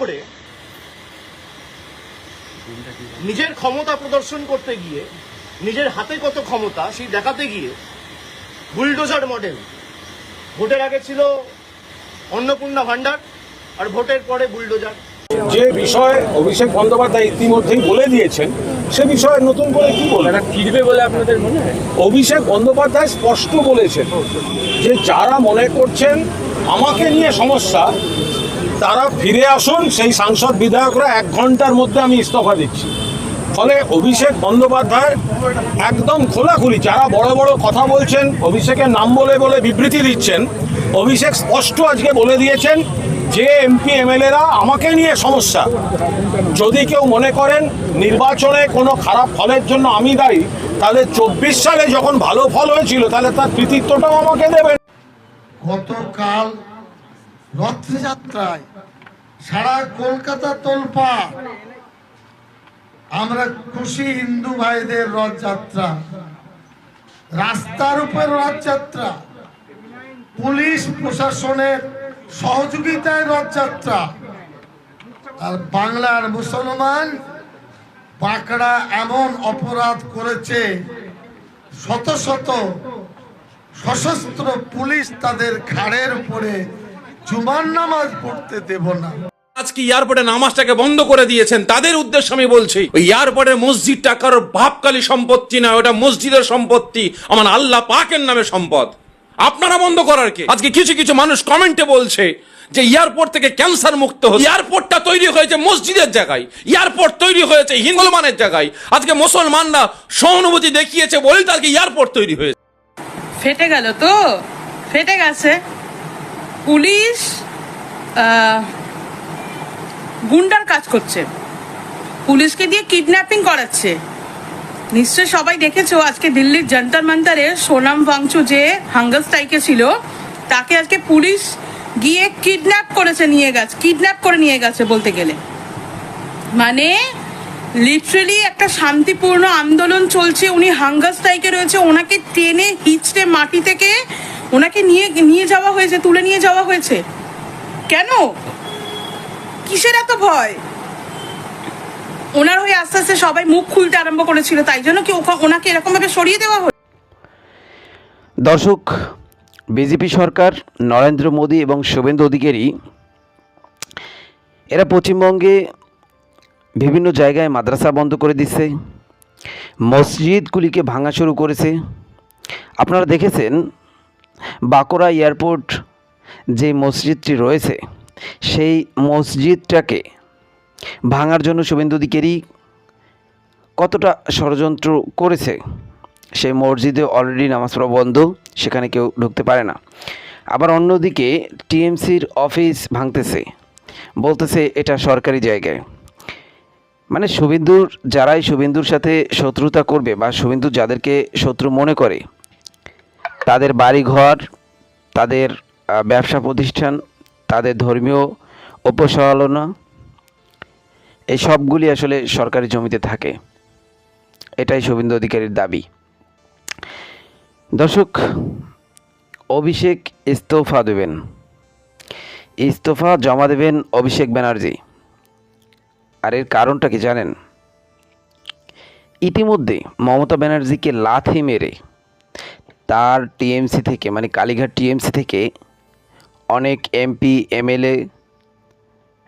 করে নিজের ক্ষমতা প্রদর্শন করতে গিয়ে, নিজের হাতে কত ক্ষমতা সেই দেখাতে গিয়ে বুলডোজার মডেল, ভোটের আগে ছিল অন্নপূর্ণা ভান্ডার আর ভোটের পরে বুলডোজার। যে বিষয়ে অভিষেক বন্দ্যোপাধ্যায় ইতিমধ্যেই বলে দিয়েছেন সে বিষয়ে নতুন করে কি বলবেন? ফিরবে বলে আপনাদের মনে হয়? অভিষেক বন্দ্যোপাধ্যায় স্পষ্ট বলেছেন যে যারা মনে করছেন আমাকে নিয়ে সমস্যা তারা ফিরে আসুন, সেই সাংসদ বিধায়করা 1 ঘন্টার মধ্যে আমি ইস্তফা দিচ্ছি। ফলে অভিষেক বন্দ্যোপাধ্যায় একদম খোলাখুলি, যারা বড় বড় কথা বলছেন অভিষেকের নাম বলে বলে বিবৃতি দিচ্ছেন, অভিষেক স্পষ্ট আজকে বলে দিয়েছেন যে এমপি এমএলএরা আমাকে নিয়ে সমস্যা। যদি কেউ মনে করেন নির্বাচনে কোনো খারাপ ফলের জন্য আমি দায়ী, তাহলে 24 সালে যখন ভালো ফল হয়েছিল তাহলে তার কৃতিত্বটাও আমাকে দেবেন। গতকাল রথযাত্রায় সারা কলকাতা তোলপাড়, আমরা খুশি হিন্দু ভাইদের রথযাত্রা, রাস্তার উপর রথযাত্রা, পুলিশ প্রশাসনের সহযোগিতায় রথযাত্রা। আর বাংলার মুসলমান বাঁকড়া এমন অপরাধ করেছে, শত শত সশস্ত্র পুলিশ তাদের ঘাড়ের উপরে জুমার নামাজ পড়তে দেব না। আজকে এয়ারপোর্টে নামাজটাকে বন্ধ করে দিয়েছেন, তাদের উদ্দেশ্যে আমি বলছি ওই এয়ারপোর্টের মসজিদটা কারোর বাপকালী সম্পত্তি না, ওটা মসজিদের সম্পত্তি, আমার আল্লাহ পাকের নামে সম্পদ। আপনারা বন্ধ করার কে? আজকে কিছু কিছু মানুষ কমেন্টে বলছে যে এয়ারপোর্ট থেকে ক্যান্সার মুক্ত হচ্ছে। এয়ারপোর্টটা তৈরি হয়েছে মসজিদের জায়গায়, এয়ারপোর্ট তৈরি হয়েছে হিন্দুমানের জায়গায়। আজকে মুসলমানরা সহানুভূতি দেখিয়েছে বলেই তো আজকে এয়ারপোর্ট তৈরি হয়েছে। ফেটে গেল তো, ফেটে গেছে। পুলিশ গুন্ডার কাজ করছে, পুলিশকে দিয়ে কিডন্যাপিং করাচ্ছে। নিশ্চয় সবাই দেখেছো আজকে দিল্লির জন্তর মন্তরে সোনাম ওয়াংচু যে হাঙ্গার স্ট্রাইকে ছিল, তাকে আজকে পুলিশ গিয়ে কিডন্যাপ করে নিয়ে গেছে বলতে গেলে। মানে লিটারেলি একটা শান্তিপূর্ণ আন্দোলন চলছে, উনি হাঙ্গার স্ট্রাইকে রয়েছে, ওনাকে টেনে হিচড়ে মাটি থেকে ওনাকে নিয়ে যাওয়া হয়েছে, তুলে নিয়ে যাওয়া হয়েছে। কেন? কিসের এত ভয়? ওনার হয়ে আস্তে আস্তে সবাই মুখ খুলতে আরম্ভ করেছিল, তাই জন্য কি ওনাকে এরকম ভাবে সরিয়ে দেওয়া হলো? দর্শক, বিজেপি সরকার নরেন্দ্র মোদী এবং শুভেন্দু অধিকারী এরা পশ্চিমবঙ্গে বিভিন্ন জায়গায় মাদ্রাসা বন্ধ করে দিচ্ছে, মসজিদগুলিকে ভাঙা শুরু করেছে। আপনারা দেখেছেন বাঁকুড়া এয়ারপোর্ট যে মসজিদটি রয়েছে সেই মসজিদটাকে ভাঙার জন্য শুভেন্দু অধিকারী কতটা ষড়যন্ত্র করেছে। সেই মসজিদে অলরেডি নামাজ পড়া বন্ধ, সেখানে কেউ ঢুকতে পারে না। আবার অন্যদিকে টিএমসির অফিস ভাঙতেছে, বলতেছে এটা সরকারি জায়গায়। মানে যারাই শুভেন্দুর সাথে শত্রুতা করবে বা শুভেন্দু যাদেরকে শত্রু মনে করে, তাদের বাড়িঘর, তাদের ব্যবসা প্রতিষ্ঠান, তাদের ধর্মীয় উপসংহালনা, এই সবগুলি আসলে সরকারি জমিতে থাকে। এটাই শুভেন্দু অধিকারীর দাবি। দর্শক, অভিষেক ইস্তফা দেবেন, ইস্তফা জমা দেবেন অভিষেক ব্যানার্জি। আর এর কারণটা কি জানেন? ইতিমধ্যে মমতা ব্যানার্জিকে লাথি মেরে তার টিএমসি থেকে, মানে কালীঘাট টিএমসি থেকে অনেক এমপি এমএলএ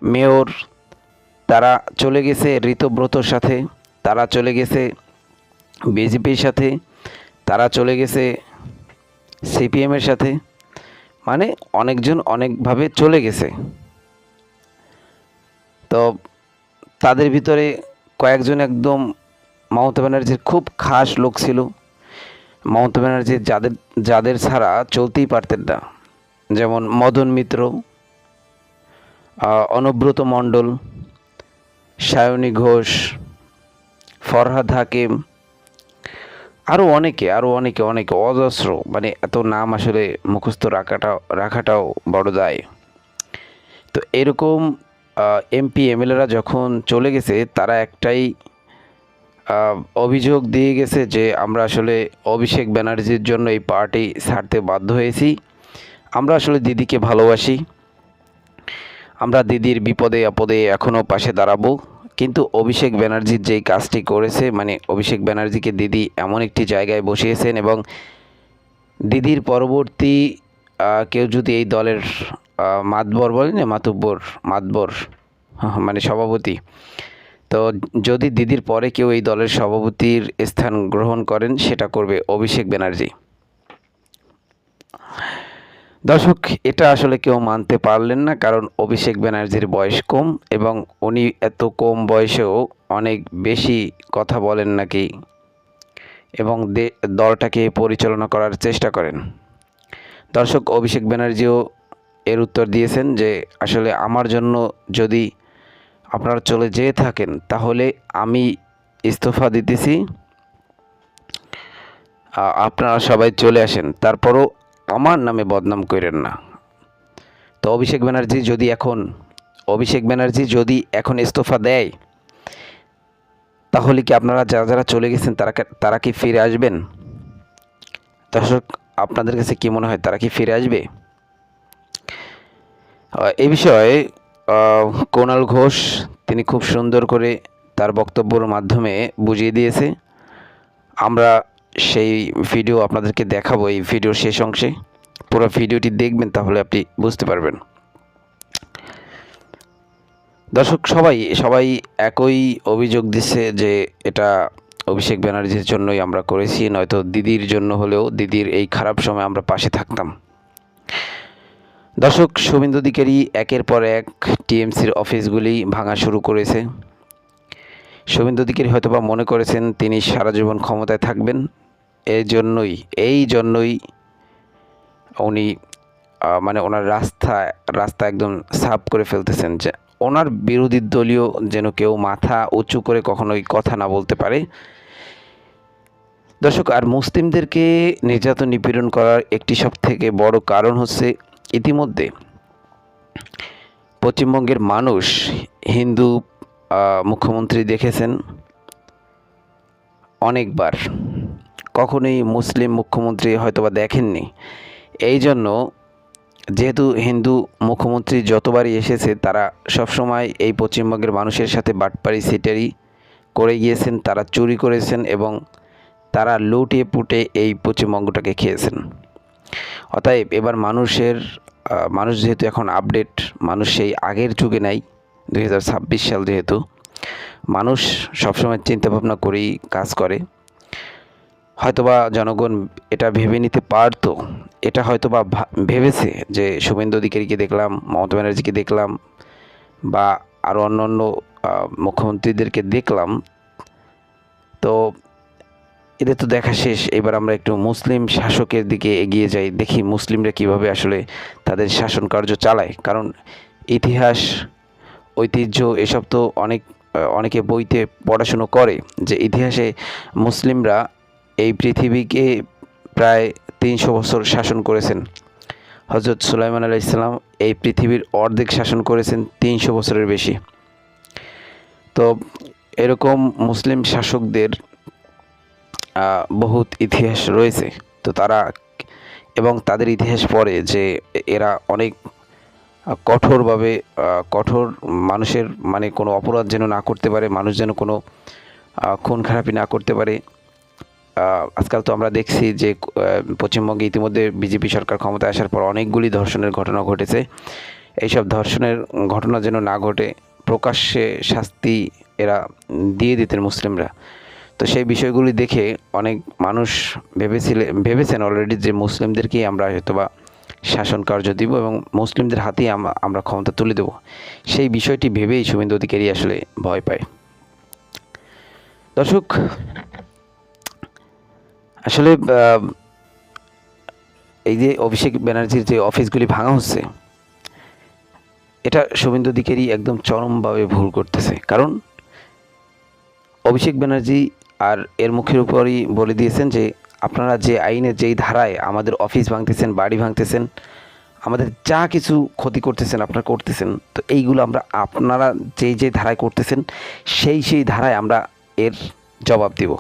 মেয়র তারা চলে গেছে ঋতব্রতর সাথে, তারা চলে গেছে বিজেপির সাথে, তারা চলে গেছে সিপিএমের সাথে। মানে অনেকজন অনেকভাবে চলে গেছে। তো তাদের ভিতরে কয়েকজন একদম মমতা ব্যানার্জির খুব খাস লোক ছিল, মমতা ব্যানার্জির যাদের ছাড়া চলতেই পারতেন না, যেমন মদন মিত্র, অনুব্রত মণ্ডল, সায়নী ঘোষ, ফরহাদ হাকিম, আরও অনেকে অজস্র। মানে এত নাম আসলে মুখস্থ রাখাটাও বড় দায়। তো এরকম এমপি এমএলএরা যখন চলে গেছে, তারা একটাই অভিযোগ দিয়ে গেছে যে আমরা আসলে অভিষেক ব্যানার্জির জন্য এই পার্টি ছাড়তে বাধ্য হয়েছি, আমরা আসলে দিদিকে ভালোবাসি, আমরা দিদির বিপদে আপদে এখনও পাশে দাঁড়াবো। কিন্তু অভিষেক ব্যানার্জির যেই কাজটি করেছে, মানে অভিষেক ব্যানার্জিকে দিদি এমন একটি জায়গায় বসিয়েছেন, এবং দিদির পরবর্তী কেউ যদি এই দলের মাতবর বলে না, মাতবর মানে সভাপতি, তো যদি দিদির পরে কেউ এই দলের সভাপতির স্থান গ্রহণ করেন, সেটা করবে অভিষেক ব্যানার্জি। দর্শক, এটা আসলে কেউ মানতে পারলেন না, কারণ অভিষেক ব্যানার্জির বয়স কম এবং উনি এত কম বয়সেও অনেক বেশি কথা বলেন নাকি, এবং দলটাকে পরিচালনা করার চেষ্টা করেন। দর্শক, অভিষেক ব্যানার্জিও এর উত্তর দিয়েছেন যে আসলে আমার জন্য যদি আপনারা চলে যেয়ে থাকেন তাহলে আমি ইস্তফা দিতেছি, আপনারা সবাই চলে আসেন, তারপরও আমার নামে বদনাম করেন না। তো অভিষেক ব্যানার্জি যদি এখন ইস্তফা দেয়, তাহলে কি আপনারা যারা যারা চলে গেছেন তারা কি ফিরে আসবেন? দর্শক, আপনাদের কাছে কি মনে হয়, তারা কি ফিরে আসবে? এই বিষয়ে কুণাল ঘোষ তিনি খুব সুন্দর করে তার বক্তব্যের মাধ্যমে বুঝিয়ে দিয়েছে। আমরা সেই ভিডিও আপনাদেরকে দেখাবো এই ভিডিওর শেষ অংশে। পুরো ভিডিওটি দেখবেন, তাহলে আপনি বুঝতে পারবেন। দর্শক, সবাই একই অভিযোগ দিচ্ছে যে এটা অভিষেক ব্যানার্জির জন্যই আমরা করেছি, নয়তো দিদির জন্য হলেও দিদির এই খারাপ সময় আমরা পাশে থাকতাম। দর্শক, শুভেন্দু অধিকারী একের পর এক টিএমসির অফিসগুলি ভাঙা শুরু করেছে। শুভেন্দু অধিকারী হয়তোবা মনে করেছেন তিনি সারা জীবন ক্ষমতায় থাকবেন, এই জন্যই উনি মানে ওনার রাস্তা একদম সাফ করে ফেলতেছেন, যে ওনার বিরোধী দলীয় যেন কেউ মাথা উঁচু করে কখনোই কথা না বলতে পারে। দর্শক, আর মুসলিমদেরকে নির্যাতন নিপীড়ন করার একটি সবথেকে বড় কারণ হচ্ছে, ইতিমধ্যে পশ্চিমবঙ্গের মানুষ হিন্দু মুখ্যমন্ত্রী দেখেছেন অনেকবার, কখনোই মুসলিম মুখ্যমন্ত্রী হয়তোবা দেখেননি। এই জন্য যেহেতু হিন্দু মুখ্যমন্ত্রী যতবারই এসেছে, তারা সবসময় এই পশ্চিমবঙ্গের মানুষের সাথে বাটপারি সিটারি করে গিয়েছেন, তারা চুরি করেছেন এবং তারা লুটিয়ে পুটে এই পশ্চিমবঙ্গটাকে খেয়েছেন। অতএব এবার মানুষ যেহেতু এখন আপডেট, মানুষ সেই আগের যুগে নাই, 2026 সাল যেহেতু, মানুষ সবসময় চিন্তাভাবনা করেই কাজ করে। হয়তোবা জনগণ এটা ভেবে নিতে পারতো, এটা হয়তোবা ভেবেছে যে শুভেন্দু অধিকারীকে দেখলাম, মমতা ব্যানার্জিকে দেখলাম, বা আরও অন্য মুখ্যমন্ত্রীদেরকে দেখলাম, তো এদের তো দেখা শেষ, এবার আমরা একটু মুসলিম শাসকের দিকে এগিয়ে যাই, দেখি মুসলিমরা কিভাবে আসলে তাদের শাসন কার্য চালায়। কারণ ইতিহাস, ঐতিহ্য এসব তো অনেকে বইতে পড়াশুনো করে, যে ইতিহাসে মুসলিমরা এই পৃথিবীকে প্রায় 300 বছর শাসন করেছেন। হজরত সুলাইমান আলাইহিস সালাম এই পৃথিবীর অর্ধেক শাসন করেছেন 300 বছরের বেশি। তো এরকম মুসলিম শাসকদের বহুত ইতিহাস রয়েছে। তো এবং তাদের ইতিহাস পড়ে যে এরা অনেক কঠোর মানুষের মানে কোনো অপরাধ যেন না করতে পারে, মানুষ যেন কোনো খুন খারাপি না করতে পারে। আজকাল তো আমরা দেখছি যে পশ্চিমবঙ্গে ইতিমধ্যে বিজেপি সরকার ক্ষমতায় আসার পর অনেকগুলি ধর্ষণের ঘটনা ঘটেছে। এইসব ধর্ষণের ঘটনা যেন না ঘটে, প্রকাশ্যে শাস্তি এরা দিয়ে দিতেন মুসলিমরা। তো সেই বিষয়গুলি দেখে অনেক মানুষ ভেবেছেন অলরেডি যে মুসলিমদেরকেই আমরা হয়তোবা শাসন কার্য দিব এবং মুসলিমদের হাতেই আমরা ক্ষমতা তুলে দেব। সেই বিষয়টি ভেবেই শুভেন্দু অধিকারী আসলে ভয় পায়। দর্শক, আসলে এই যে অভিষেক ব্যানার্জির যে অফিসগুলি ভাঙা হচ্ছে, এটা শুভেন্দু অধিকারী একদম চরমভাবে ভুল করতেছে। কারণ অভিষেক ব্যানার্জি আর এর মুখের উপরই বলে দিয়েছেন যে আপনারা যে আইনের যেই ধারায় আমাদের অফিস ভাঙতেছেন, বাড়ি ভাঙতেছেন, আমাদের যা কিছু ক্ষতি করতেছেন আপনারা করতেছেন, তো এইগুলো আপনারা যে ধারায় করতেছেন সেই ধারায় আমরা এর জবাব দেব,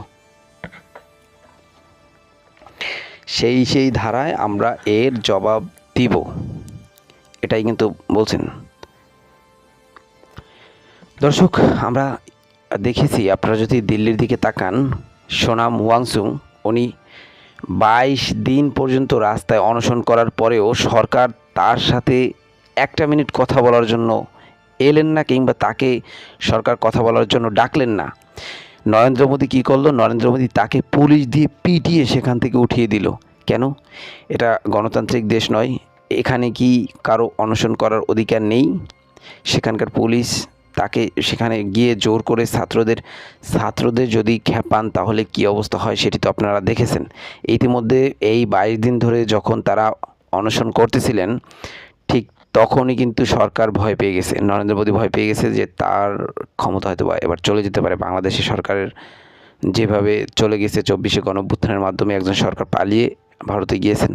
সেই ধারায় আমরা এর জবাব দিব, এটাই কিন্তু বলছেন। দর্শক, আমরা দেখেছি, আপনারা যদি দিল্লির দিকে তাকান, সোনাম ওয়াংচুক উনি 22 দিন পর্যন্ত রাস্তায় অনশন করার পরেও সরকার তার সাথে একটা মিনিট কথা বলার জন্য এলেন না, কিংবা তাকে সরকার কথা বলার জন্য ডাকলেন না। নরেন্দ্র মোদী কী করলো? নরেন্দ্র মোদী তাকে পুলিশ দিয়ে পিটিয়ে সেখান থেকে উঠিয়ে দিল। কেন? এটা গণতান্ত্রিক দেশ নয়? এখানে কি কারো অনশন করার অধিকার নেই? সেখানকার পুলিশ তাকে সেখানে গিয়ে জোর করে ছাত্রদের যদি খেপান তাহলে কি অবস্থা হয় সেটি তো আপনারা দেখেছেন। ইতিমধ্যে এই 22 দিন ধরে যখন তারা অনশন করতেছিলেন, ঠিক তখনই কিন্তু সরকার ভয় পেয়ে গেছে, নরেন্দ্র মোদী ভয় পেয়ে গেছে যে তার ক্ষমতা হয়তো বা এবার চলে যেতে পারে। বাংলাদেশের সরকারের যেভাবে চলে গেছে 24শে গণঅভ্যুত্থানের মাধ্যমে একজন সরকার পালিয়ে ভারতে গিয়েছেন,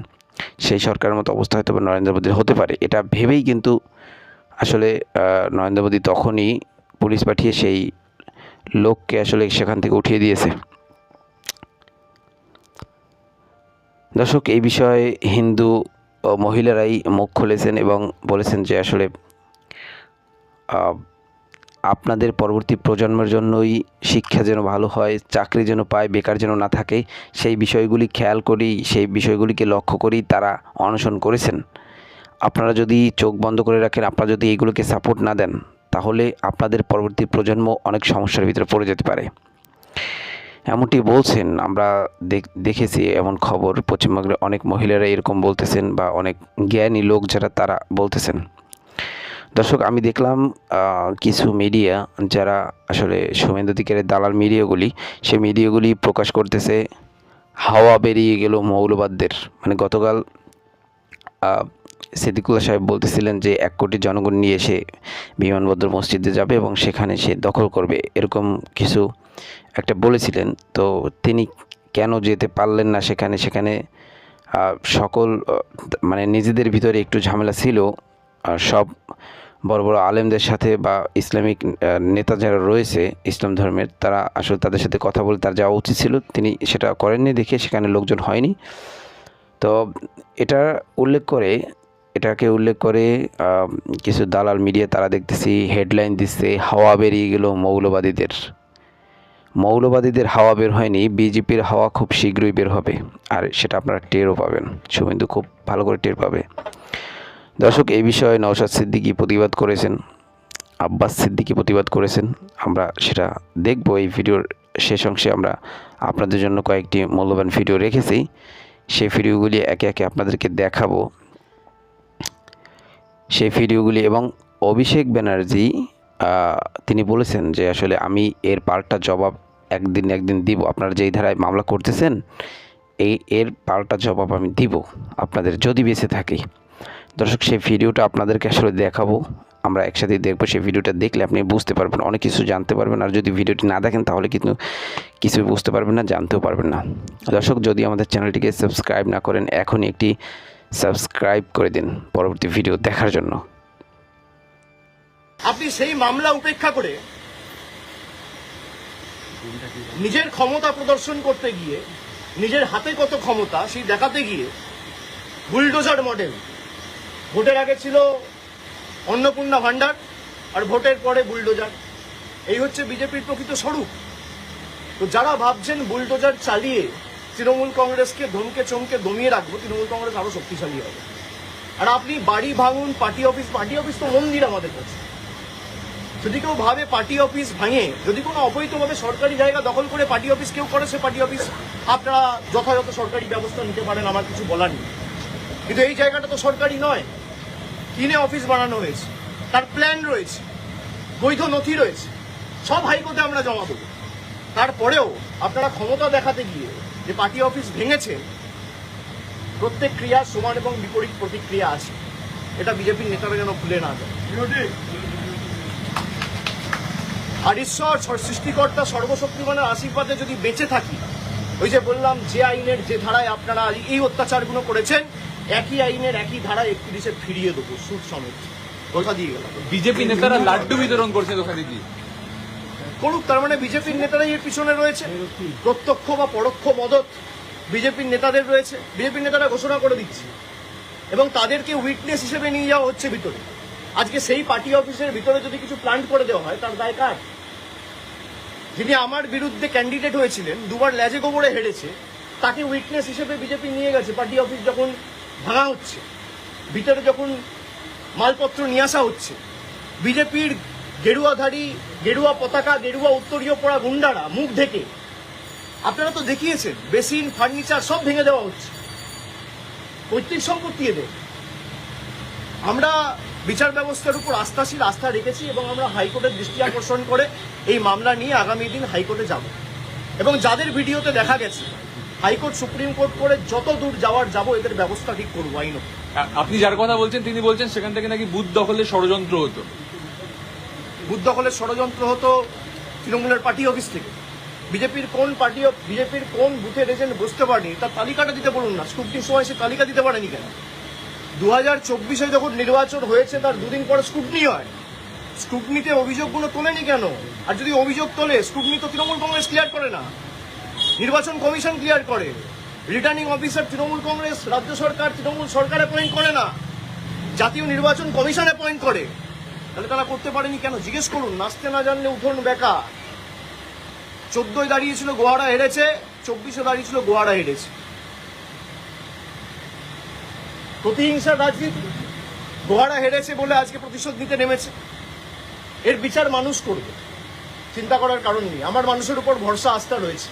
সেই সরকারের মতো অবস্থা হয়তো বা নরেন্দ্র মোদীর হতে পারে। এটা ভেবেই কিন্তু আসলে নরেন্দ্র মোদী তখনই পুলিশ পাঠিয়ে সেই লোককে আসলে সেখান থেকে উঠিয়ে দিয়েছে। দর্শক, এই বিষয়ে হিন্দু মহিলারাই মুখ খুলেছেন এবং বলেছেন যে আসলে আপনাদের পরবর্তী প্রজন্মের জন্যই শিক্ষা যেন ভালো হয়, চাকরি যেন পায়, বেকার যেন না থাকে, সেই বিষয়গুলি খেয়াল করি, সেই বিষয়গুলিকে লক্ষ্য করি তারা অনশন করেছেন। আপনারা যদি চোখ বন্ধ করে রাখেন, আপনারা যদি এইগুলোকে সাপোর্ট না দেন, তাহলে আপনাদের পরবর্তী প্রজন্ম অনেক সমস্যার ভিতরে পড়ে যেতে পারে, এমনটি বলছেন। আমরা দেখেছি এমন খবর, পশ্চিমবঙ্গের অনেক মহিলারা এরকম বলতেছেন, বা অনেক জ্ঞানী লোক যারা তারা বলতেছেন। দর্শক, আমি দেখলাম কিছু মিডিয়া যারা আসলে শুভেন্দু অধিকারীর দালাল মিডিয়াগুলি, সেই মিডিয়াগুলি প্রকাশ করতেছে হাওয়া বেরিয়ে গেল মৌলবাদদের। মানে গতকাল সিদ্দিকুল্লাহ সাহেব বলতেছিলেন যে 1 কোটি জনগণ নিয়ে সে বিমানবন্দর মসজিদে যাবে এবং সেখানে সে দখল করবে, এরকম কিছু একটা বলেছিলেন। তো তিনি কেন যেতে পারলেন না সেখানে সকল মানে নিজেদের ভিতরে একটু ঝামেলা ছিল। সব বড় বড় আলেমদের সাথে বা ইসলামিক নেতা যারা রয়েছে ইসলাম ধর্মের, তারা আসলে তাদের সাথে কথা বলে তার যাওয়া উচিত ছিল, তিনি সেটা করেননি দেখে সেখানে লোকজন হয়নি। তো এটাকে উল্লেখ করে কিছু দালাল মিডিয়া তারা দেখতেছি হেডলাইন দিচ্ছে হাওয়া বেরিয়ে গেল মৌলবাদীদের হাওয়া বের হয়নি, বিজেপির হাওয়া খুব শীঘ্রই বের হবে, আর সেটা আপনারা টেরও পাবেন, শুভেন্দু খুব ভালো করে টের পাবে। দর্শক, এই বিষয়ে নওশাদ সিদ্দিকী প্রতিবাদ করেছেন, আব্বাস সিদ্দিকী প্রতিবাদ করেছেন। আমরা সেটা দেখব। এই ভিডিওর শেষ অংশে আমরা আপনাদের জন্য কয়েকটি মূল্যবান ভিডিও রেখেছি, সেই ভিডিওগুলি একে একে আপনাদেরকে দেখাবো। সেই ভিডিওগুলি এবং অভিষেক ব্যানার্জি তিনি বলেছেন যে আসলে আমি এর পাল্টা জবাব একদিন দিব, আপনারা যেই ধারায় মামলা করতেছেন এর পাল্টা জবাব আমি দিব আপনাদের যদি বেঁচে থাকি। দর্শক, সেই ভিডিওটা আপনাদেরকে আসলে দেখাবো, আমরা একসাথে দেখবো। সেই ভিডিওটা দেখলে আপনি বুঝতে পারবেন, অনেক কিছু জানতে পারবেন, আর যদি ভিডিওটি না দেখেন তাহলে কিন্তু কিছু বুঝতে পারবেন না, জানতেও পারবেন না। দর্শক, যদি আমাদের চ্যানেলটিকে সাবস্ক্রাইব না করেন, এখনই একটি সাবস্ক্রাইব করে দিন পরবর্তী ভিডিও দেখার জন্য। আপনি সেই মামলা উপেক্ষা করে নিজের ক্ষমতা প্রদর্শন করতে গিয়ে, নিজের হাতে কত ক্ষমতা সেই দেখাতে গিয়ে বুলডোজার মডেল, ভোটের আগে ছিল অন্নপূর্ণা ভান্ডার আর ভোটের পরে বুলডোজার, এই হচ্ছে বিজেপির প্রকৃত স্বরূপ। তো যারা ভাবছেন বুলডোজার চালিয়ে তৃণমূল কংগ্রেসকে ধমকে চমকে দমিয়ে রাখবো, তৃণমূল কংগ্রেস আরো শক্তিশালী হবে। আর আপনি বাড়ি ভাঙুন, পার্টি অফিস তো মন্দির আমাদের কাছে। যদি কেউ ভাবে পার্টি অফিস ভাঙে, যদি কোনো অবৈধভাবে সরকারি জায়গা দখল করে পার্টি অফিস কেউ করে, সে পার্টি অফিস আপনারা যথাযথ সরকারি ব্যবস্থা নিতে পারেন, আমার কিছু বলার নেই। কিন্তু এই জায়গাটা তো সরকারি নয়, কিনে অফিস বানানো হয়েছে, তার প্ল্যান রয়েছে, বৈধ নথি রয়েছে, সব হাইকোর্টে আমরা জমা দেবো। তারপরেও আপনারা ক্ষমতা দেখাতে গিয়ে যে পার্টি অফিস ভেঙেছে, প্রত্যেক ক্রিয়া সমান এবং বিপরীত প্রতিক্রিয়া আছে, এটা বিজেপির নেতারা যেন ভুলে না যায়। আর ঈশ্বর সৃষ্টিকর্তা সর্বশক্তিমানের আশীর্বাদে যদি বেঁচে থাকি, ওই যে বললাম যে আইনের যে ধারায় আপনারা এই অত্যাচারগুলো করেছেন, একই আইনের একই ধারায় 31-এ ফিরিয়ে দেবো, সুদ সমেত কথা দিয়ে গেলাম। বিজেপি নেতারা লাড্ডু বিতরণ করছে দোকানে দিয়ে করুক, তার মানে বিজেপির নেতারাই এর পিছনে রয়েছে, প্রত্যক্ষ বা পরোক্ষ মদত বিজেপির নেতাদের রয়েছে, বিজেপির নেতারা ঘোষণা করে দিচ্ছে এবং তাদেরকে উইটনেস হিসেবে নিয়ে যাওয়া হচ্ছে ভিতরে। আজকে সেই পার্টি অফিসের ভিতরে যদি কিছু প্ল্যান্ট করে দেওয়া হয় তার দায় কার? যিনি আমার বিরুদ্ধে ক্যান্ডিডেট হয়েছিলেন, দুবার লেজে গোবরে হেরেছে, তাকে উইটনেস হিসেবে বিজেপি নিয়ে গেছে পার্টি অফিস যখন ভাঙা হচ্ছে, ভিতরে যখন মালপত্র নিয়ে আসা হচ্ছে। বিজেপির গেরুয়াধারী, গেরুয়া পতাকা, গেরুয়া উত্তরীয় পড়া গুন্ডারা মুখ ঢেকে, আপনারা তো দেখিয়েছেন, বেসিন, ফার্নিচার সব ভেঙে দেওয়া হচ্ছে, পৈতৃক সম্পত্তি এদের। আমরা বিচার ব্যবস্থার উপর আস্থা রেখেছি এবং আমরা হাইকোর্টের দৃষ্টি আকর্ষণ করে এই মামলা নিয়ে আগামী দিন হাইকোর্টে যাব এবং যাদের ভিডিওতে দেখা গেছে হাইকোর্ট সুপ্রিম কোর্ট করে যত দূর যাব এদের ব্যবস্থা ঠিক করবো আইনত। আপনি যার কথা বলছেন তিনি বলছেন সেখান থেকে নাকি বুথ দখলের ষড়যন্ত্র হতো। বুথ দখলের ষড়যন্ত্র হতো তৃণমূলের পার্টি অফিস থেকে। বিজেপির কোন বুথের এজেন্ট বুঝতে পারেনি তার তালিকাটা দিতে বলুন না, স্ক্রুটিনির সময় সে তালিকা দিতে পারেনি কেন? 2024-এ যখন নির্বাচন হয়েছে তার দুদিন পরে স্ক্রুটিনি হয়, স্ক্রুটিনিতে অভিযোগগুলো তোলেনি কেন? আর যদি অভিযোগ তোলে, স্ক্রুটিনি তো তৃণমূল কংগ্রেস ক্লিয়ার করে না, নির্বাচন কমিশন ক্লিয়ার করে, রিটার্নিং অফিসার তৃণমূল কংগ্রেস, রাজ্য সরকার, তৃণমূল সরকার অ্যাপয়েন্ট করে না, জাতীয় নির্বাচন কমিশন অ্যাপয়েন্ট করে। তাহলে তারা করতে পারেনি কেন? জিজ্ঞেস করুন। নাচতে না জানলে উঠোন বেকা। 14 দাঁড়িয়েছিল গোহারা হেরেছে, 24-এ দাঁড়িয়েছিল গোহারা হেরেছে। প্রতিহিংসার রাজনীতি। গোহারা হেরেছে বলে আজকে প্রতিশোধ নিতে নেমেছে। এর বিচার মানুষ করবে, চিন্তা করার কারণ নেই। আমার মানুষের উপর ভরসা, আস্থা রয়েছে।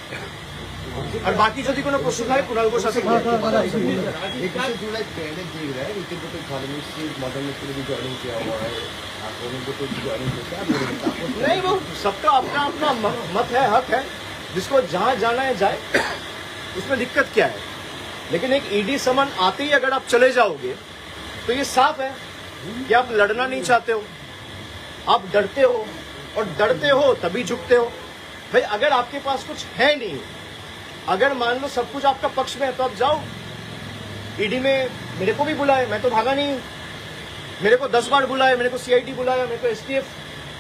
আর বাকি যদি কোনো প্রশ্ন থাকে কুণাল ঘোষ আছে। नहीं, वो सबका अपना अपना मत है, हक है, जिसको जहां जाना है जाए, उसमें दिक्कत क्या है? लेकिन एक ईडी समन आते ही अगर आप चले जाओगे तो ये साफ है कि आप लड़ना नहीं चाहते हो, आप डरते हो, और डरते हो तभी झुकते हो। भाई अगर आपके पास कुछ है नहीं, अगर मान लो सब कुछ आपका पक्ष में है तो आप जाओ। ईडी में मेरे को भी बुलाए, मैं तो भागा नहीं हूं। मेरे को 10 बार बुलाया, मेरे को सीआईडी बुलाया, मेरे को एसटीएफ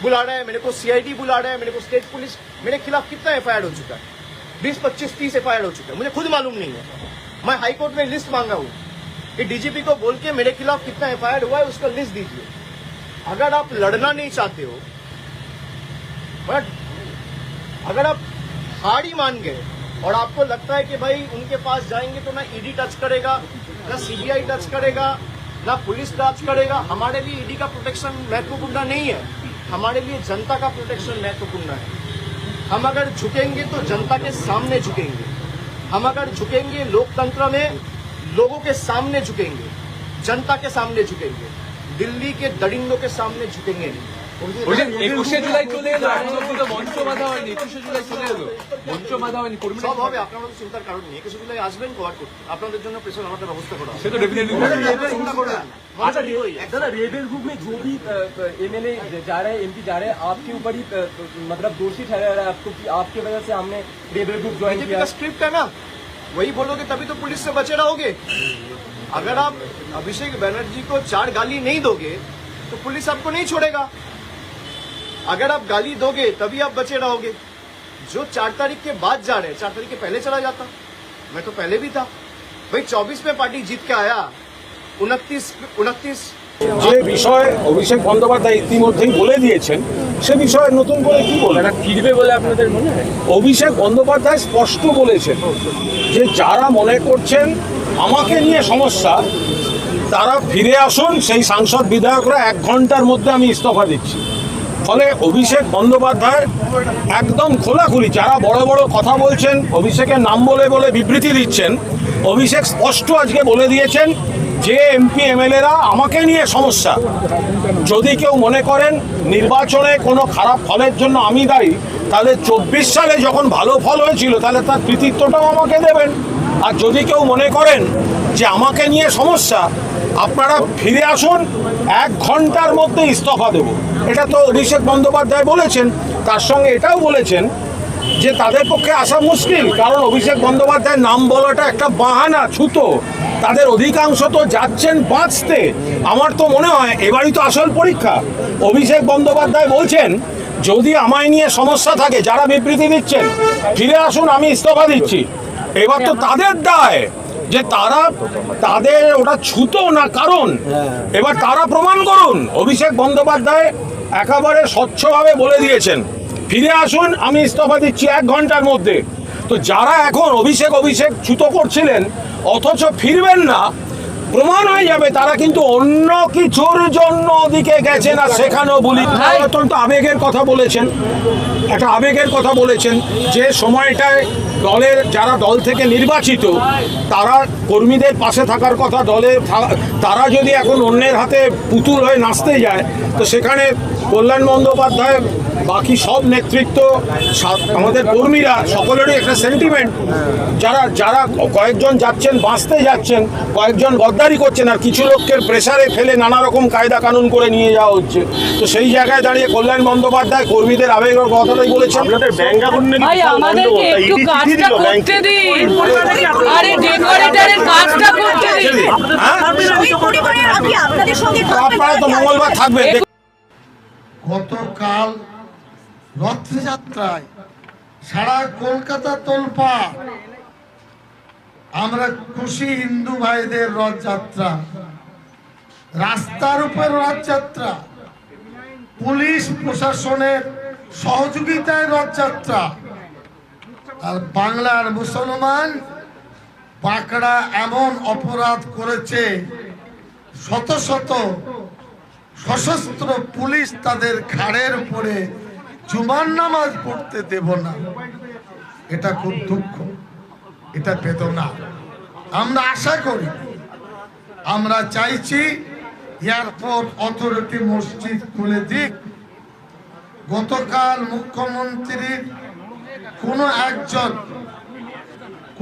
बुला रहा है, मेरे को सीआईडी बुला रहा है, मेरे को स्टेट पुलिस। मेरे खिलाफ कितना एफआईआर हो चुका है? 20, 25, 30 एफआईआर हो चुका है, मुझे खुद मालूम नहीं है। मैं हाईकोर्ट में लिस्ट मांगा हूं कि डीजीपी को बोल के मेरे खिलाफ कितना एफआईआर हुआ है उसका लिस्ट दीजिए। अगर आप लड़ना नहीं चाहते हो, बट अगर आप हार ही मान गए और आपको लगता है कि भाई उनके पास जाएंगे तो ना ईडी टच करेगा, ना सीबीआई टच करेगा, ना पुलिस टच करेगा। हमारे लिए ईडी का प्रोटेक्शन महत्वपूर्ण नहीं है, हमारे लिए जनता का प्रोटेक्शन महत्वपूर्ण है। हम अगर झुकेंगे तो जनता के सामने झुकेंगे, हम अगर झुकेंगे लोकतंत्र में लोगों के सामने झुकेंगे, जनता के सामने झुकेंगे, दिल्ली के दरिंदों के सामने झुकेंगे नहीं। 21শে জুলাই চলে এলো, এখন অব্দি তো মঞ্চ বাঁধা হয়নি। 21শে জুলাই চলে এলো, মঞ্চ বাঁধা হয়নি। কর্মীরা সব হবে, আপনারা তো চিন্তার কারণ নেই। 21শে জুলাই আসবেন কভার করতে, আপনাদের জন্য প্রেশার আমাদের ব্যবস্থা করা হবে। সে তো ডেফিনেটলি চিন্তা করবেন না। अच्छा दादा रेबल ग्रुप में जो भी एमएलए जा रहे हैं, एमपी जा रहे हैं, आपके ऊपर ही मतलब दोषी ठहरा रहा है आपको कि आपकी वजह से हमने रेबल ग्रुप ज्वाइन बीजेपी किया। का स्क्रिप्ट है ना, वही बोलोगे तभी तो पुलिस से बचे रहोगे। अगर आप अभिषेक बनर्जी को 4 गाली नहीं दोगे तो पुलिस आपको नहीं छोड़ेगा। अगर आप गाली दोगे तभी आप बचे रहोगे। जो 4 तारीख के बाद जा रहे हैं, 4 तारीख के पहले चला जाता, मैं तो पहले भी था भाई। 24 में पार्टी जीत के आया, 29 যে বিষয় অভিষেক বন্দ্যোপাধ্যায় ইতিমধ্যেই বলে দিয়েছেন, সে বিষয়ে নতুন করে কি বলবেন? ফিরবে বলে আপনাদের মনে হয়? অভিষেক বন্দ্যোপাধ্যায় স্পষ্ট বলেছেন যে যারা মনে করছেন আমাকে নিয়ে সমস্যা তারা ফিরে আসুন, সেই সাংসদ বিধায়করা 1 ঘন্টার মধ্যে আমি ইস্তফা দিচ্ছি। ফলে অভিষেক বন্দ্যোপাধ্যায় একদম খোলাখুলি, যারা বড় বড় কথা বলছেন, অভিষেকের নাম বলে বলে বিবৃতি দিচ্ছেন, অভিষেক স্পষ্ট আজকে বলে দিয়েছেন যে এমপি এমএলএরা আমাকে নিয়ে সমস্যা। যদি কেউ মনে করেন নির্বাচনে কোনো খারাপ ফলের জন্য আমি দায়ী, তাহলে 24 সালে যখন ভালো ফল হয়েছিল তাহলে তার কৃতিত্বটাও আমাকে দেবেন। আর যদি কেউ মনে করেন যে আমাকে নিয়ে সমস্যা, আপনারা ফিরে আসুন, 1 ঘন্টার মধ্যে ইস্তফা দেব। এটা তো অভিষেক বন্দ্যোপাধ্যায় বলেছেন। তার সঙ্গে এটাও বলেছেন যে তাদের পক্ষে আসা মুশকিল, কারণ অভিষেক বন্দ্যোপাধ্যায়ের নাম বলাটা একটা বাহানা, ছুতো। তাদের অধিকাংশ তো যাচ্ছেন বাঁচতে। আমার তো মনে হয় এবারই তো আসল পরীক্ষা। অভিষেক বন্দ্যোপাধ্যায় বলছেন যদি আমায় নিয়ে সমস্যা থাকে, যারা বিবৃতি দিচ্ছেন ফিরে আসুন আমি ইস্তফা দিচ্ছি, এবার তো তাদের দায় যে তাদের ওটা ছুতো না কারণ এবার তারা প্রমাণ করুন। অভিষেক বন্দ্যোপাধ্যায় একেবারে স্বচ্ছভাবে বলে দিয়েছেন ফিরে আসুন, আমি ইস্তফা দিচ্ছি 1 ঘন্টার মধ্যে। তো যারা এখন অভিষেক ছুতো করছিলেন অথচ ফিরবেন না, প্রমাণ হয়ে যাবে তারা কিন্তু অন্য কিছুর জন্য ওদিকে গেছেন। আর সেখানেও বলি অত্যন্ত আবেগের কথা বলেছেন, একটা আবেগের কথা বলেছেন যে সময়টায় দলের যারা দল থেকে নির্বাচিত তারা কর্মীদের পাশে থাকার কথা, তারা যদি এখন অন্যের হাতে পুতুল হয়ে নাচতে যায় তো সেখানে কল্যাণ বন্দ্যোপাধ্যায় বাকি সব নেতৃত্ব আমাদের কর্মীরা সকলেরই একটা সেন্টিমেন্ট, যারা কয়েকজন যাচ্ছেন বাঁচতে যাচ্ছেন, কয়েকজন গদ্দারি করছেন আর কিছু লোককে প্রেসারে ফেলে নানা রকম কায়দা কানুন করে নিয়ে যাওয়া হচ্ছে। তো সেই জায়গায় দাঁড়িয়ে কল্যাণ বন্দ্যোপাধ্যায় কর্মীদের আবেগের কথাটাই বলেছেন। ভাই আমাদেরকে একটু কাজটা করতে দিন, আরে ডেকোরেটরের কাজটা করতে দিন। আপনারা তো মঙ্গলবার থাকবেন। গতকাল রথযাত্রায় সারা কলকাতা তোলপাড়, আমরা খুশি হিন্দু ভাইদের রথযাত্রা, রাস্তার উপর রথযাত্রা, পুলিশ প্রশাসনের সহযোগিতায় রথযাত্রা। আর বাংলার মুসলমান বাঁকড়া এমন অপরাধ করেছে, শত শত সশস্ত্র পুলিশ তাদের ঘাড়ের উপরে জুমার নামাজ পড়তে দেব না। এটা খুব দুঃখ, এটা বেদনা। আমরা আশা করি, আমরা চাইছি এয়ারপোর্ট অথরিটি মসজিদ খুলে দিক। গতকাল মুখ্যমন্ত্রীর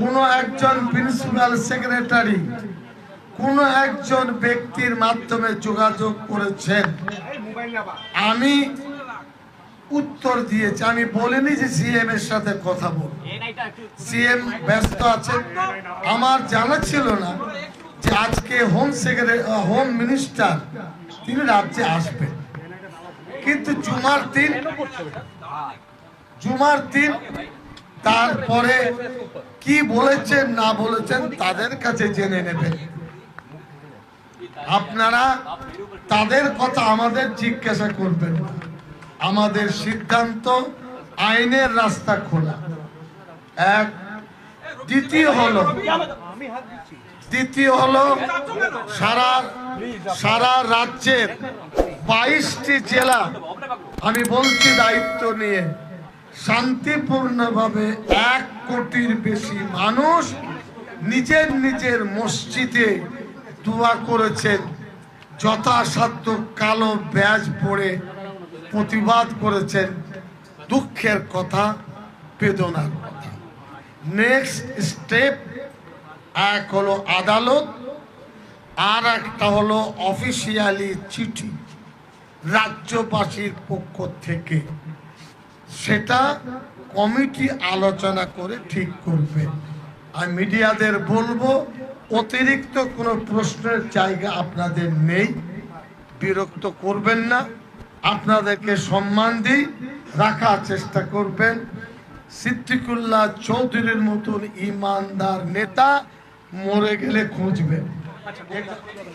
কোনো একজন প্রিন্সিপাল সেক্রেটারি কোনো একজন ব্যক্তির মাধ্যমে যোগাযোগ করেছেন, আমি উত্তর দিয়েছি। আমি বলিনি যে সিএম এর সাথে কথা বল, সিএম ব্যস্ত আছেন। আমার জানা ছিল না যে আজকে হোম মিনিস্টার তিনি রাজ্যে আসবেন, কিন্তু জুমার দিন তারপরে কি বলেছেন না বলেছেন তাদের কাছে জেনে নেবেন। আপনারা তাদের কথা আমাদের জিজ্ঞাসা করবেন না। আমাদের সিদ্ধান্ত আইনের রাস্তা খোলা। এক, দ্বিতীয় হলো সারা রাজ্যের 22টি জেলা, আমি বলছি দায়িত্ব নিয়ে, শান্তিপূর্ণভাবে 1 কোটির বেশি মানুষ নিজের মসজিদে দোয়া করেছেন, যথাসাধ্য কালো ব্যাজ পরে প্রতিবাদ করেছেন। দুঃখের কথা, বেদনার কথা। নেক্সট স্টেপ, এক হলো আদালত, আর একটা হলো অফিসিয়ালি চিঠি রাজ্যবাসীর পক্ষ থেকে। সেটা কমিটি আলোচনা করে ঠিক করবে। আমি মিডিয়াদের বলবো, অতিরিক্ত কোনো প্রশ্নের জায়গা আপনাদের নেই, বিরক্ত করবেন না। আপনাদেরকে সম্মান দিই, রাখার চেষ্টা করবেন। সিদ্দিকুল্লাহ চৌধুরীর মতন ইমানদার নেতা মরে গেলে খুঁজবেন।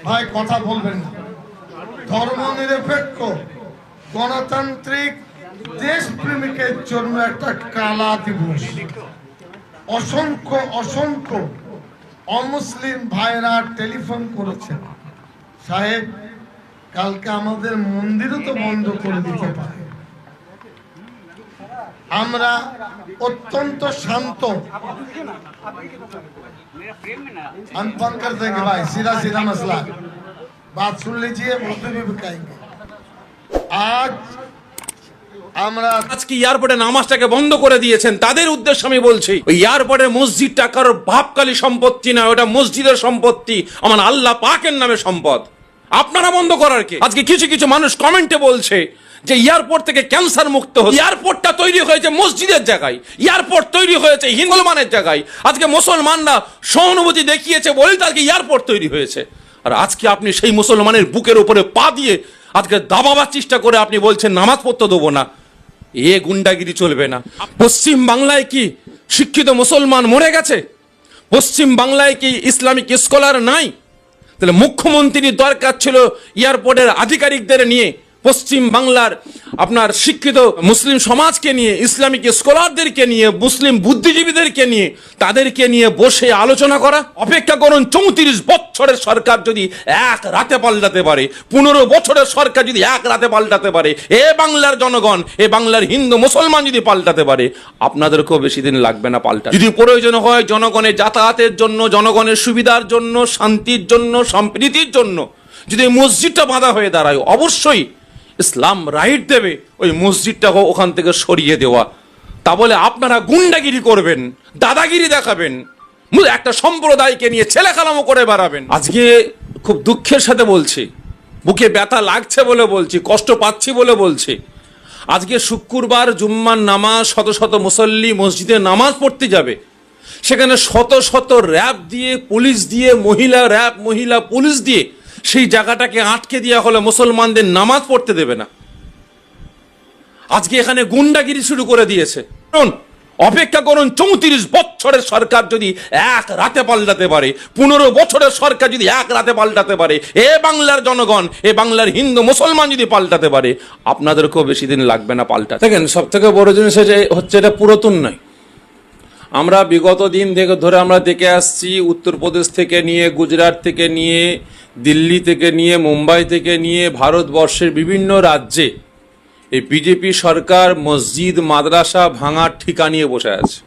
ভাই কথা বলবেন না। ধর্মনিরপেক্ষ গণতান্ত্রিক দেশপ্রেমিকের জন্য একটা কালা দিবস। অসংখ্য অমুসলিম ভাইরা টেলিফোন করেছেন, সাহেব কালকে আমাদের মন্দিরও তো বন্ধ করে দিতে পারে। আমরা অত্যন্ত শান্ত। अनपन कर देंगे भाई, सीधा मसला, बात सुन लीजिए, मुद्दे भी बिकाएंगे। आज আমরা আজকে এয়ারপোর্টে নামাজটাকে বন্ধ করে দিয়েছেন, তাদের উদ্দেশ্যে আমি বলছি ওই এয়ারপোর্টের মসজিদটা কারোর ভাবকালী সম্পত্তি না, ওটা মসজিদের সম্পত্তি, আমার আল্লাহ পাকের নামে সম্পদ। আপনারা বন্ধ করার কে? আজকে কিছু মানুষ কমেন্টে বলছে যে এয়ারপোর্ট থেকে ক্যান্সার মুক্ত হচ্ছে। এয়ারপোর্টটা তৈরি হয়েছে মসজিদের জায়গায়, এয়ারপোর্ট তৈরি হয়েছে হিন্দুমানের জায়গায়। আজকে মুসলমানরা সহানুভূতি দেখিয়েছে বলেই তাকে এয়ারপোর্ট তৈরি হয়েছে। আর আজকে আপনি সেই মুসলমানের বুকের উপরে পা দিয়ে আজকে দাবাবার চেষ্টা করে আপনি বলছেন নামাজ পড়তে দেবো না। এ গুন্ডাগিরি চলবে না। পশ্চিম বাংলায় কি শিক্ষিত মুসলমান মরে গেছে? পশ্চিম বাংলায় কি ইসলামিক স্কলার নাই? তাহলে মুখ্যমন্ত্রীর দরকার ছিল এয়ারপোর্টের আধিকারিকদের নিয়ে, পশ্চিম বাংলার আপনার শিক্ষিত মুসলিম সমাজকে নিয়ে, ইসলামিক স্কলারদেরকে নিয়ে, মুসলিম বুদ্ধিজীবীদেরকে নিয়ে, তাদেরকে নিয়ে বসে আলোচনা করা। অপেক্ষা করুন, 34 বছরের সরকার যদি এক রাতে পাল্টাতে পারে, 15 বছরের সরকার যদি এক রাতে পাল্টাতে পারে, এ বাংলার জনগণ, এ বাংলার হিন্দু মুসলমান যদি পাল্টাতে পারে, আপনাদেরকেও বেশি দিন লাগবে না পাল্টা। যদি প্রয়োজন হয় জনগণের যাতায়াতের জন্য, জনগণের সুবিধার জন্য, শান্তির জন্য, সম্প্রীতির জন্য যদি মসজিদটা বাঁধা হয়ে দাঁড়ায়, অবশ্যই ইসলাম রাইট দেবে ওই মসজিদটাকে ওখান থেকে সরিয়ে দেওয়া। তা বলে আপনারা গুন্ডাগিরি করবেন, দাদাগিরি দেখাবেন, একটা সম্প্রদায়কে নিয়ে ছেলেখেলামো করে বেড়াবেন। আজকে খুব দুঃখের সাথে বলছি, বুকে ব্যথা লাগছে বলে বলছি, কষ্ট পাচ্ছি বলে বলছি, আজকে শুক্রবার জুম্মার নামাজ, শত শত মুসল্লি মসজিদে নামাজ পড়তে যাবে, সেখানে শত শত র্যাব দিয়ে, পুলিশ দিয়ে, মহিলা র্যাব, মহিলা পুলিশ দিয়ে সেই জায়গাটাকে আটকে দেওয়া হলে মুসলমানদের নামাজ পড়তে দেবে না। আজকে এখানে গুন্ডাগিরি শুরু করে দিয়েছে। অপেক্ষা করুন, 34 বছরের সরকার যদি এক রাতে পাল্টাতে পারে, 15 বছরের সরকার যদি এক রাতে পাল্টাতে পারে, এ বাংলার জনগণ, এ বাংলার হিন্দু মুসলমান যদি পাল্টাতে পারে, আপনাদেরকেও বেশি দিন লাগবে না পাল্টা। দেখেন, সব থেকে বড় জিনিস হচ্ছে এটা পুরাতন নয়। আমরা বিগত দিন ধরে আমরা দেখে আসছি, উত্তরপ্রদেশ থেকে নিয়ে, গুজরাট থেকে নিয়ে, দিল্লি থেকে নিয়ে, মুম্বাই থেকে নিয়ে, ভারতবর্ষের বিভিন্ন রাজ্যে এই বিজেপি সরকার মসজিদ মাদ্রাসা ভাঙার ঠিকা নিয়ে বসে আছে।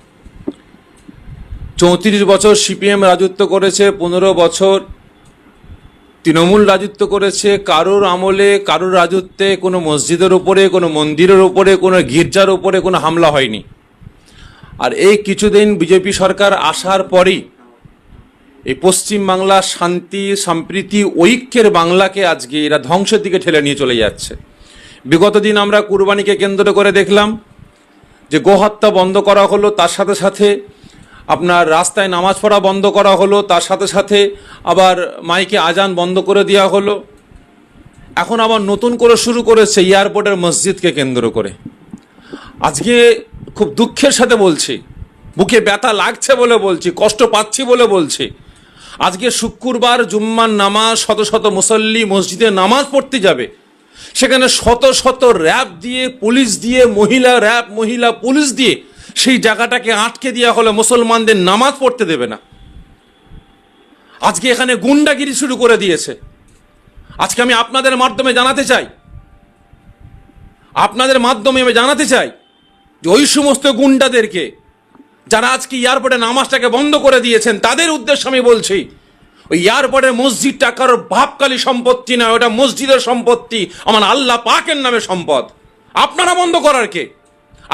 34 বছর সিপিএম রাজত্ব করেছে, 15 বছর তৃণমূল রাজত্ব করেছে। কারোর আমলে, কারোর রাজত্বে কোনো মসজিদের উপরে, কোনো মন্দিরের উপরে, কোনো গির্জার উপরে কোনো হামলা হয়নি। আর এই কিছুদিন বিজেপি সরকার আসার পরেই এই পশ্চিম বাংলা শান্তি, সম্প্রীতি, ঐক্যের বাংলাকে আজকে এরা ধ্বংসের দিকে ঠেলে নিয়ে চলে যাচ্ছে। বিগত দিন আমরা কুরবানিকে কেন্দ্র করে দেখলাম যে গোহত্যা বন্ধ করা হলো, তার সাথে সাথে আপনার রাস্তায় নামাজ পড়া বন্ধ করা হলো, তার সাথে সাথে আবার মাইকে আজান বন্ধ করে দেওয়া হলো। এখন আবার নতুন করে শুরু করেছে এয়ারপোর্টের মসজিদকে কেন্দ্র করে। আজকে খুব দুঃখের সাথে বলছি, বুকে ব্যথা লাগছে বলে বলছি, কষ্ট পাচ্ছি বলে বলছি, আজকে শুক্রবার জুম্মার নামাজ, শত শত মুসল্লি মসজিদে নামাজ পড়তে যাবে, সেখানে শত শত র্যাব দিয়ে, পুলিশ দিয়ে, মহিলা র্যাব, মহিলা পুলিশ দিয়ে সেই জায়গাটাকে আটকে দেওয়া হলে মুসলমানদের নামাজ পড়তে দেবে না। আজকে এখানে গুন্ডাগিরি শুরু করে দিয়েছে। আজকে আমি আপনাদের মাধ্যমে জানাতে চাই যে ওই সমস্ত গুন্ডাদেরকে, যারা আজকে এয়ারপোর্টে নামাজটাকে বন্ধ করে দিয়েছেন, তাদের উদ্দেশ্যে আমি বলছি, ওই এয়ারপোর্টের মসজিদটা কারোর বাপকালী সম্পত্তি না, ওটা মসজিদের সম্পত্তি, আমার আল্লাহ পাকের নামে সম্পদ। আপনারা বন্ধ করার কে?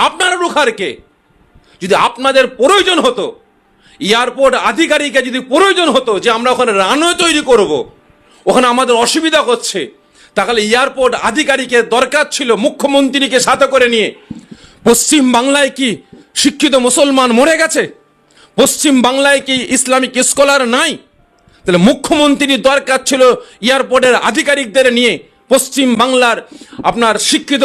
আপনারা রুখার কে? যদি আপনাদের প্রয়োজন হতো, এয়ারপোর্ট আধিকারিককে যদি প্রয়োজন হতো যে আমরা ওখানে রানওয়ে তৈরি করব, ওখানে আমাদের অসুবিধা হচ্ছে, তাহলে এয়ারপোর্ট আধিকারিকের দরকার ছিল মুখ্যমন্ত্রীকে সাথে করে নিয়ে। পশ্চিম বাংলায় কি শিক্ষিত মুসলমান মরে গেছে? পশ্চিম বাংলায় কি ইসলামিক স্কলার নাই? তাহলে মুখ্যমন্ত্রীর দরকার ছিল এয়ারপোর্টের আধিকারিকদের নিয়ে, পশ্চিম বাংলার আপনার শিক্ষিত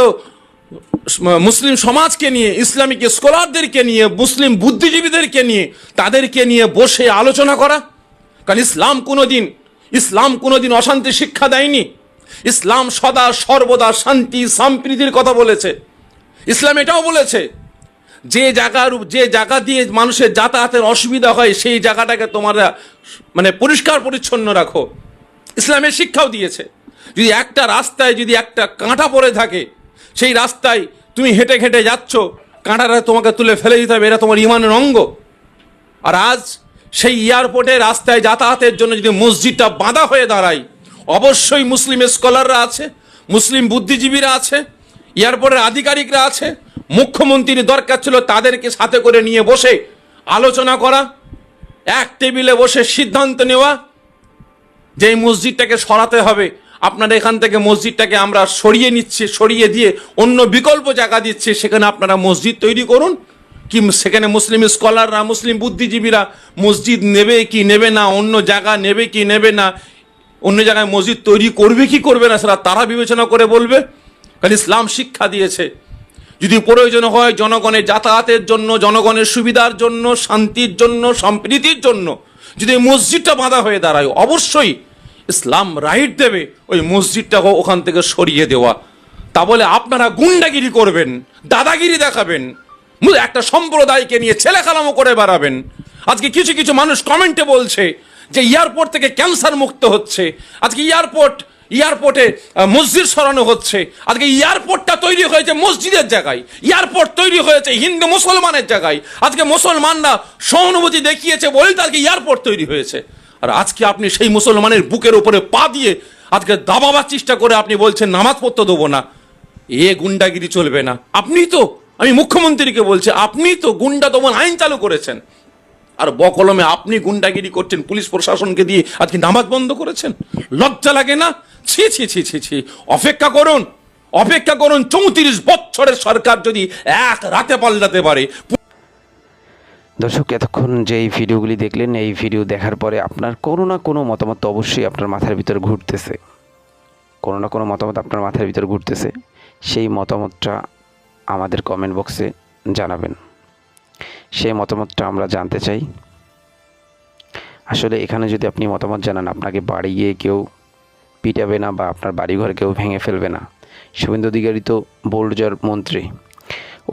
মুসলিম সমাজকে নিয়ে, ইসলামিক স্কলারদেরকে নিয়ে, মুসলিম বুদ্ধিজীবীদেরকে নিয়ে, তাদেরকে নিয়ে বসে আলোচনা করা। কারণ ইসলাম কোনোদিন অশান্তি শিক্ষা দেয়নি। ইসলাম সদা সর্বদা শান্তি, সম্প্রীতির কথা বলেছে। ইসলাম এটাও বলেছে যে জায়গা দিয়ে মানুষের যাতায়াতের অসুবিধা হয়, সেই জায়গাটাকে তোমরা পরিষ্কার পরিচ্ছন্ন রাখো। ইসলামের শিক্ষাও দিয়েছে। যদি একটা রাস্তায় যদি একটা কাঁটা পড়ে থাকে, সেই রাস্তায় তুমি হেঁটে হেঁটে যাচ্ছ, কাঁটাটা তোমাকে তুলে ফেলে দিতে হবে, এটা তোমার ইমানের অঙ্গ। আর আজ সেই এয়ারপোর্টের রাস্তায় যাতায়াতের জন্য যদি মসজিদটা বাঁধা হয়ে দাঁড়ায়, অবশ্যই মুসলিম স্কলাররা আছে, মুসলিম বুদ্ধিজীবীরা আছে, এয়ারপোর্টের আধিকারিকরা আছে। মুখ্যমন্ত্রীর দরকার ছিল তাদেরকে সাথে করে নিয়ে বসে আলোচনা করা, এক টেবিলে বসে সিদ্ধান্ত নেওয়া যে এই মসজিদটাকে সরাতে হবে। আপনারা এখান থেকে মসজিদটাকে আমরা সরিয়ে দিয়ে অন্য বিকল্প জায়গা দিচ্ছি, সেখানে আপনারা মসজিদ তৈরি করুন। কি সেখানে মুসলিম স্কলাররা, মুসলিম বুদ্ধিজীবীরা মসজিদ নেবে কি নেবে না, অন্য জায়গা নেবে কি নেবে না, অন্য জায়গায় মসজিদ তৈরি করবে কি করবে না, সেটা তারা বিবেচনা করে বলবে। কারণ ইসলাম শিক্ষা দিয়েছে যদি প্রয়োজন হয় জনগণের যাতায়াতের জন্য, জনগণের সুবিধার জন্য, শান্তির জন্য, সম্প্রীতির জন্য যদি এই মসজিদটা বাঁধা হয়ে দাঁড়ায়, অবশ্যই ইসলাম রাইট দেবে ওই মসজিদটাকে ওখান থেকে সরিয়ে দেওয়া। তা বলে আপনারা গুন্ডাগিরি করবেন, দাদাগিরি দেখাবেন, একটা সম্প্রদায়কে নিয়ে ছেলেখেলামো করে বেড়াবেন। আজকে কিছু কিছু মানুষ কমেন্টে বলছে যে এয়ারপোর্ট থেকে ক্যান্সার মুক্ত হচ্ছে, আজকে এয়ারপোর্টে মসজিদ সরানো হচ্ছে। আজকে এয়ারপোর্টটা তৈরি হয়েছে মসজিদের জায়গায়, এয়ারপোর্ট তৈরি হয়েছে হিন্দু মুসলমানের জায়গায়। আজকে মুসলমানরা সহানুভূতি দেখিয়েছে বলেই তো আজকে এয়ারপোর্ট তৈরি হয়েছে। আর আজকে আপনি সেই মুসলমানের বুকের উপরে পা দিয়ে আজকে দাবাবার চেষ্টা করে আপনি বলছেন নামাজ পড়তে দেবো না। গুন্ডাগিরি চলবে না। আমি মুখ্যমন্ত্রীকে বলছি, আপনি তো গুন্ডা দমন আইন চালু করেছেন, আর বকলমে আপনি গুন্ডাগিরি করছেন, পুলিশ প্রশাসনকে দিয়ে আজকে নামাজ বন্ধ করেছেন। লজ্জা লাগে না? ছি ছি ছি ছি ছি। অপেক্ষা করুন 34 বছরের সরকার যদি এক রাতে পাল্টাতে পারে। দর্শক, এতক্ষণ যে এই ভিডিওগুলি দেখলেন, এই ভিডিও দেখার পরে আপনার কোনো না কোনো মতামত অবশ্যই আপনার মাথার ভিতরে ঘুরতেছে, কোনো না কোনো মতামত আপনার মাথার ভিতরে ঘুরতেছে। সেই মতামতটা আমাদের কমেন্ট বক্সে জানাবেন। সেই মতামতটা আমরা জানতে চাই। আসলে এখানে যদি আপনি মতামত জানান, আপনাকে বাড়ি গিয়ে কেউ পিটাবে না বা আপনার বাড়িঘর কেউ ভেঙে ফেলবে না। শুভেন্দু অধিকারী তো বুলডোজার মন্ত্রী,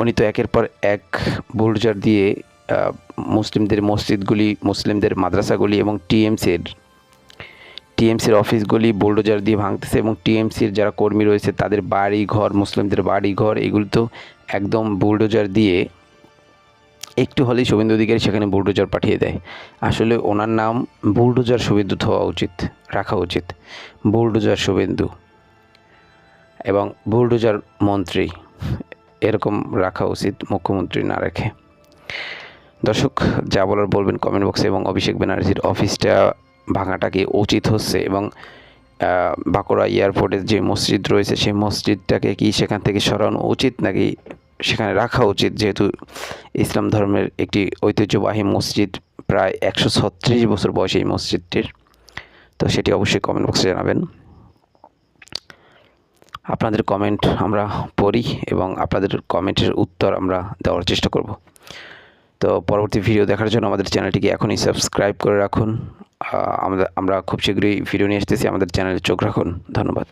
উনি তো একের পর এক বুলডোজার দিয়ে মুসলিমদের মসজিদগুলি, মুসলিমদের মাদ্রাসাগুলি এবং টিএমসির অফিসগুলি বুলডোজার দিয়ে ভাঙতেছে, এবং টিএমসির যারা কর্মী রয়েছে তাদের বাড়ি ঘর, মুসলিমদের বাড়ি ঘর, এগুলি তো একদম বুলডোজার দিয়ে, একটু হলেই শুভেন্দু অধিকারী সেখানে বুলডোজার পাঠিয়ে দেয়। আসলে ওনার নাম বুলডোজার শুভেন্দু রাখা উচিত। বুলডোজার শুভেন্দু এবং বুলডোজার মন্ত্রী এরকম রাখা উচিত, মুখ্যমন্ত্রী না রেখে। দর্শক, যা বলার বলবেন কমেন্ট বক্সে। এবং অভিষেক ব্যানার্জির অফিসটা ভাঙাটাকে উচিত হচ্ছে, এবং বাঁকুড়া এয়ারপোর্টের যে মসজিদ রয়েছে সেই মসজিদটাকে কি সেখান থেকে সরানো উচিত নাকি সেখানে রাখা উচিত, যেহেতু ইসলাম ধর্মের একটি ঐতিহ্যবাহী মসজিদ, প্রায় 136 বছর বয়স এই মসজিদটির। তো সেটি অবশ্যই কমেন্ট বক্সে জানাবেন। আপনাদের কমেন্ট আমরা পড়ি এবং আপনাদের কমেন্টের উত্তর আমরা দেওয়ার চেষ্টা করব। তো পরবর্তী ভিডিও দেখার জন্য আমাদের চ্যানেলটিকে এখনই সাবস্ক্রাইব করে রাখুন। আমরা খুব শীঘ্রই ভিডিও নিয়ে আসতেছি, আমাদের চ্যানেলে চোখ রাখুন। ধন্যবাদ।